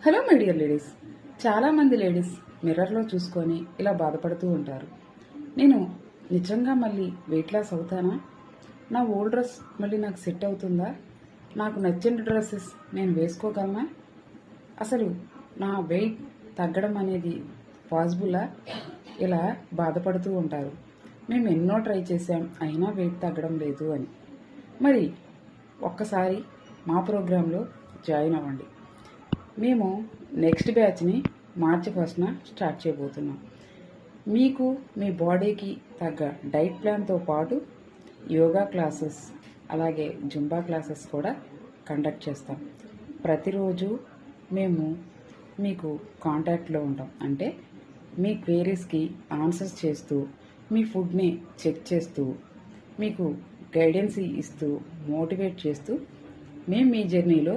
Hello my dear ladies. చాలామంది ladies మిర్రర్లో చూసుకొని ఇలా బాధపడుతూ ఉంటారు. నేను నిజంగా మళ్ళీ వెయిట్ లాస్ అవుతానా? నా ఓల్డ్ డ్రెస్ మళ్ళీ నాకు సెట్ అవుతుందా? నాకు నచ్చిన డ్రెస్సెస్ నేను వేసుకోగలనా? అసలు నా వెయిట్ తగ్గడం అనేది పాసిబులా? ఇలా బాధపడుతూ ఉంటారు. మేము ఎన్నో ట్రై చేసాం, అయినా వెయిట్ తగ్గడం లేదు అని. మరి ఒక్కసారి మా ప్రోగ్రాంలో జాయిన్ అవ్వండి. మేము నెక్స్ట్ బ్యాచ్ని మార్చి 1న స్టార్ట్ చేయబోతున్నాం. మీకు మీ బాడీకి తగ్గ డైట్ ప్లాన్తో పాటు యోగా క్లాసెస్, అలాగే జుంబా క్లాసెస్ కూడా కండక్ట్ చేస్తాం. ప్రతిరోజు మేము మీకు కాంటాక్ట్లో ఉంటాం. అంటే మీ క్వేరీస్కి ఆన్సర్స్ చేస్తూ, మీ ఫుడ్ని చెక్ చేస్తూ, మీకు గైడెన్స్ ఇస్తూ, మోటివేట్ చేస్తూ మేము మీ జర్నీలో